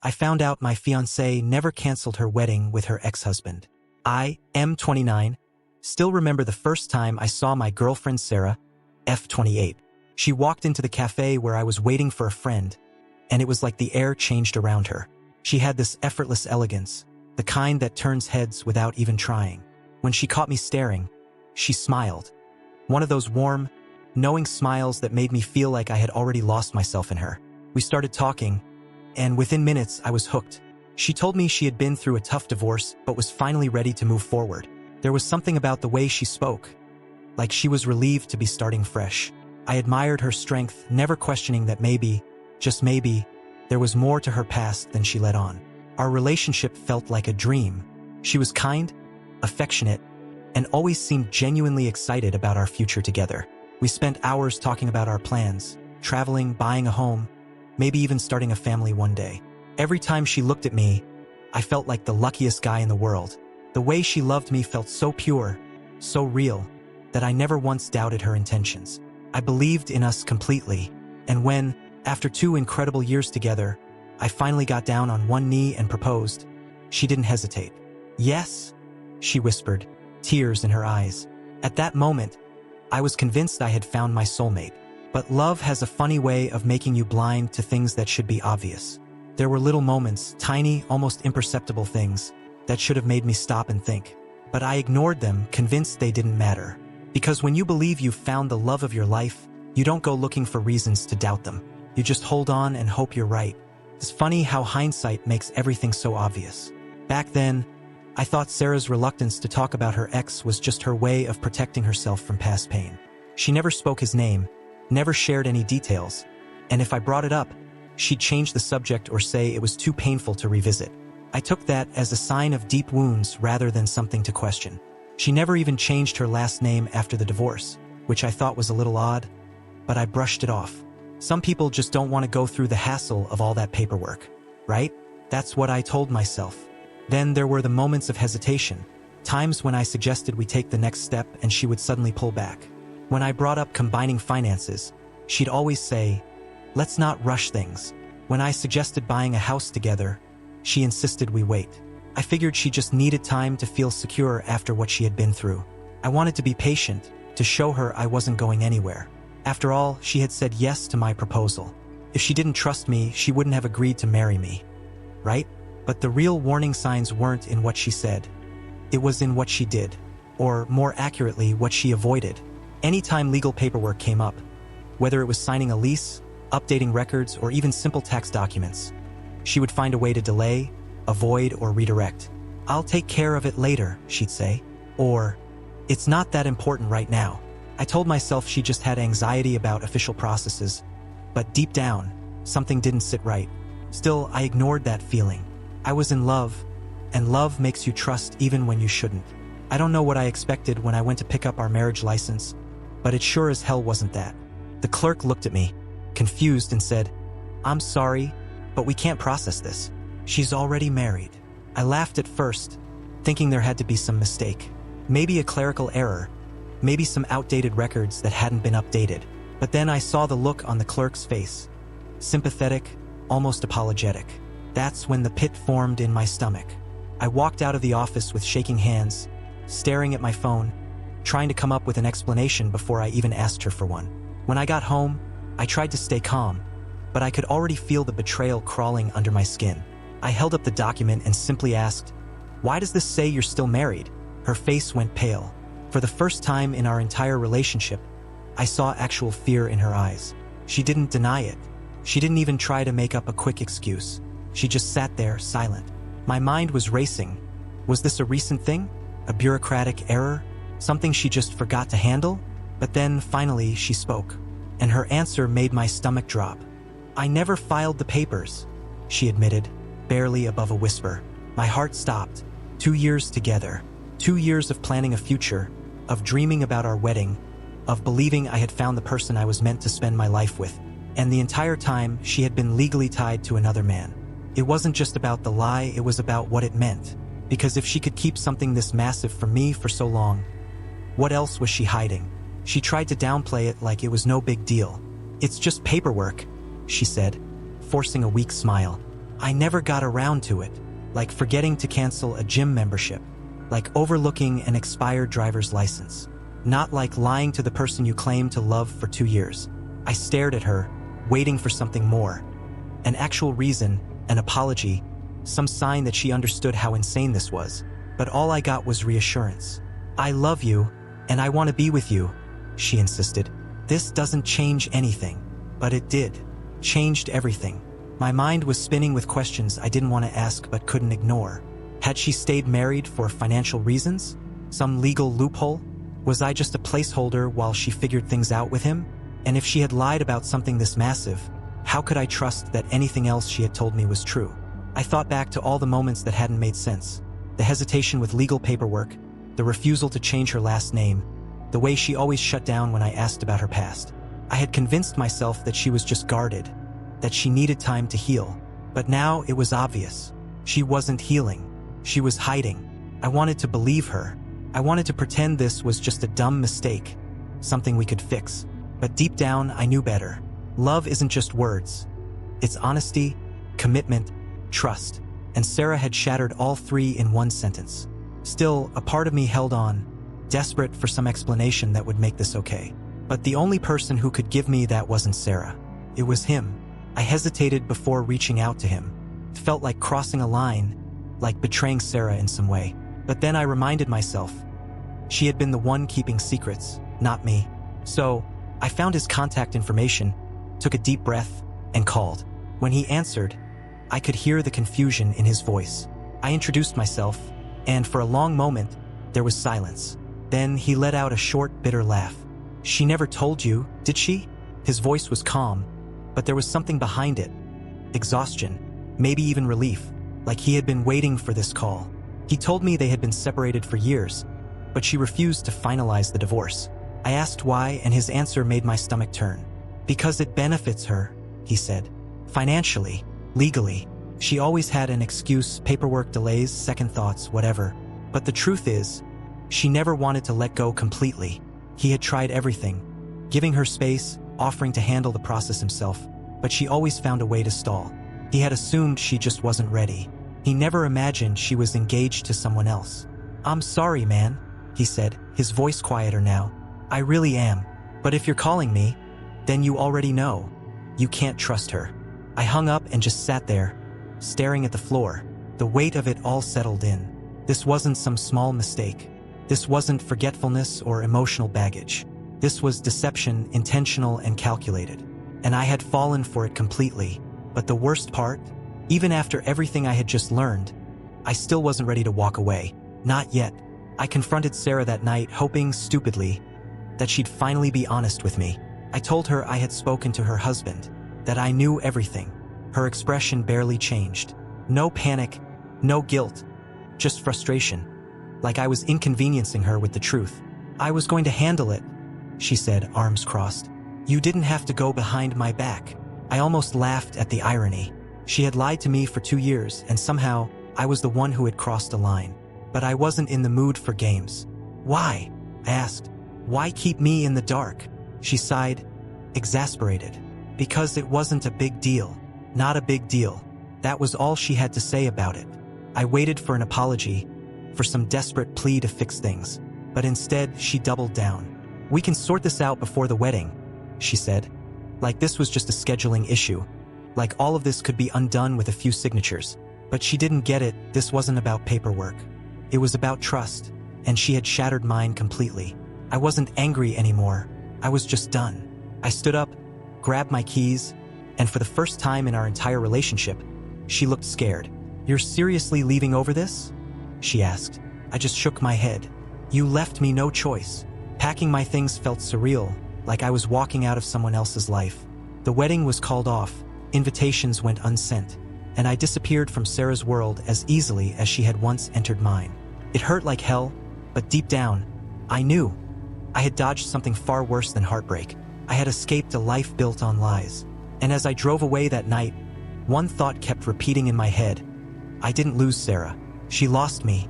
I found out my fiancée never canceled her wedding with her ex-husband. I, M29, still remember the first time I saw my girlfriend Sarah, F28. She walked into the cafe where I was waiting for a friend, and it was like the air changed around her. She had this effortless elegance, the kind that turns heads without even trying. When she caught me staring, she smiled. One of those warm, knowing smiles that made me feel like I had already lost myself in her. We started talking, and within minutes I was hooked. She told me she had been through a tough divorce but was finally ready to move forward. There was something about the way she spoke, like she was relieved to be starting fresh. I admired her strength, never questioning that maybe, just maybe, there was more to her past than she let on. Our relationship felt like a dream. She was kind, affectionate, and always seemed genuinely excited about our future together. We spent hours talking about our plans, traveling, buying a home, maybe even starting a family one day. Every time she looked at me, I felt like the luckiest guy in the world. The way she loved me felt so pure, so real, that I never once doubted her intentions. I believed in us completely, and when, after 2 incredible years together, I finally got down on one knee and proposed, she didn't hesitate. "Yes," she whispered, tears in her eyes. At that moment, I was convinced I had found my soulmate. But love has a funny way of making you blind to things that should be obvious. There were little moments, tiny, almost imperceptible things, that should have made me stop and think. But I ignored them, convinced they didn't matter. Because when you believe you've found the love of your life, you don't go looking for reasons to doubt them. You just hold on and hope you're right. It's funny how hindsight makes everything so obvious. Back then, I thought Sarah's reluctance to talk about her ex was just her way of protecting herself from past pain. She never spoke his name, never shared any details, and if I brought it up, she'd change the subject or say it was too painful to revisit. I took that as a sign of deep wounds rather than something to question. She never even changed her last name after the divorce, which I thought was a little odd, but I brushed it off. Some people just don't want to go through the hassle of all that paperwork, right? That's what I told myself. Then there were the moments of hesitation, times when I suggested we take the next step and she would suddenly pull back. When I brought up combining finances, she'd always say, "Let's not rush things." When I suggested buying a house together, she insisted we wait. I figured she just needed time to feel secure after what she had been through. I wanted to be patient, to show her I wasn't going anywhere. After all, she had said yes to my proposal. If she didn't trust me, she wouldn't have agreed to marry me, right? But the real warning signs weren't in what she said. It was in what she did, or more accurately, what she avoided. Anytime legal paperwork came up, whether it was signing a lease, updating records, or even simple tax documents, she would find a way to delay, avoid, or redirect. "I'll take care of it later," she'd say. Or, "It's not that important right now." I told myself she just had anxiety about official processes, but deep down, something didn't sit right. Still, I ignored that feeling. I was in love, and love makes you trust even when you shouldn't. I don't know what I expected when I went to pick up our marriage license, but it sure as hell wasn't that. The clerk looked at me, confused, and said, "I'm sorry, but we can't process this. She's already married." I laughed at first, thinking there had to be some mistake. Maybe a clerical error, maybe some outdated records that hadn't been updated. But then I saw the look on the clerk's face. Sympathetic, almost apologetic. That's when the pit formed in my stomach. I walked out of the office with shaking hands, staring at my phone, trying to come up with an explanation before I even asked her for one. When I got home, I tried to stay calm, but I could already feel the betrayal crawling under my skin. I held up the document and simply asked, "Why does this say you're still married?" Her face went pale. For the first time in our entire relationship, I saw actual fear in her eyes. She didn't deny it. She didn't even try to make up a quick excuse. She just sat there, silent. My mind was racing. Was this a recent thing? A bureaucratic error? Something she just forgot to handle? But then, finally, she spoke. And her answer made my stomach drop. "I never filed the papers," she admitted, barely above a whisper. My heart stopped. 2 years together. 2 years of planning a future, of dreaming about our wedding, of believing I had found the person I was meant to spend my life with. And the entire time, she had been legally tied to another man. It wasn't just about the lie, it was about what it meant. Because if she could keep something this massive from me for so long, what else was she hiding? She tried to downplay it like it was no big deal. "It's just paperwork," she said, forcing a weak smile. I never got around to it, like forgetting to cancel a gym membership, like overlooking an expired driver's license, not like lying to the person you claim to love for 2 years. I stared at her, waiting for something more. An actual reason, an apology, some sign that she understood how insane this was. But all I got was reassurance. I love you, and I want to be with you, she insisted. This doesn't change anything. But it did. Changed everything. My mind was spinning with questions I didn't want to ask but couldn't ignore. Had she stayed married for financial reasons? Some legal loophole? Was I just a placeholder while she figured things out with him? And if she had lied about something this massive, how could I trust that anything else she had told me was true? I thought back to all the moments that hadn't made sense. The hesitation with legal paperwork, the refusal to change her last name, the way she always shut down when I asked about her past. I had convinced myself that she was just guarded, that she needed time to heal. But now it was obvious. She wasn't healing. She was hiding. I wanted to believe her. I wanted to pretend this was just a dumb mistake, something we could fix. But deep down, I knew better. Love isn't just words. It's honesty, commitment, trust. And Sarah had shattered all three in one sentence. Still, a part of me held on, desperate for some explanation that would make this okay. But the only person who could give me that wasn't Sarah. It was him. I hesitated before reaching out to him. It felt like crossing a line, like betraying Sarah in some way. But then I reminded myself, she had been the one keeping secrets, not me. So, I found his contact information, took a deep breath, and called. When he answered, I could hear the confusion in his voice. I introduced myself, and for a long moment, there was silence. Then he let out a short, bitter laugh. She never told you, did she? His voice was calm, but there was something behind it. Exhaustion, maybe even relief, like he had been waiting for this call. He told me they had been separated for years, but she refused to finalize the divorce. I asked why, and his answer made my stomach turn. Because it benefits her, he said. Financially, legally. She always had an excuse, paperwork delays, second thoughts, whatever. But the truth is, she never wanted to let go completely. He had tried everything, giving her space, offering to handle the process himself, but she always found a way to stall. He had assumed she just wasn't ready. He never imagined she was engaged to someone else. I'm sorry, man, he said, his voice quieter now. I really am. But if you're calling me, then you already know. You can't trust her. I hung up and just sat there, staring at the floor. The weight of it all settled in. This wasn't some small mistake. This wasn't forgetfulness or emotional baggage. This was deception, intentional and calculated. And I had fallen for it completely. But the worst part, even after everything I had just learned, I still wasn't ready to walk away. Not yet. I confronted Sarah that night, hoping, stupidly, that she'd finally be honest with me. I told her I had spoken to her husband, that I knew everything. Her expression barely changed. No panic, no guilt, just frustration. Like I was inconveniencing her with the truth. I was going to handle it, she said, arms crossed. You didn't have to go behind my back. I almost laughed at the irony. She had lied to me for 2 years, and somehow I was the one who had crossed a line. But I wasn't in the mood for games. Why? I asked. Why keep me in the dark? She sighed, exasperated. Because it wasn't a big deal. Not a big deal. That was all she had to say about it. I waited for an apology, for some desperate plea to fix things. But instead, she doubled down. We can sort this out before the wedding, she said. Like this was just a scheduling issue. Like all of this could be undone with a few signatures. But she didn't get it. This wasn't about paperwork. It was about trust, and she had shattered mine completely. I wasn't angry anymore. I was just done. I stood up, grabbed my keys, and for the first time in our entire relationship, she looked scared. You're seriously leaving over this? She asked. I just shook my head. You left me no choice. Packing my things felt surreal, like I was walking out of someone else's life. The wedding was called off, invitations went unsent, and I disappeared from Sarah's world as easily as she had once entered mine. It hurt like hell, but deep down, I knew. I had dodged something far worse than heartbreak. I had escaped a life built on lies. And as I drove away that night, one thought kept repeating in my head. I didn't lose Sarah. She lost me,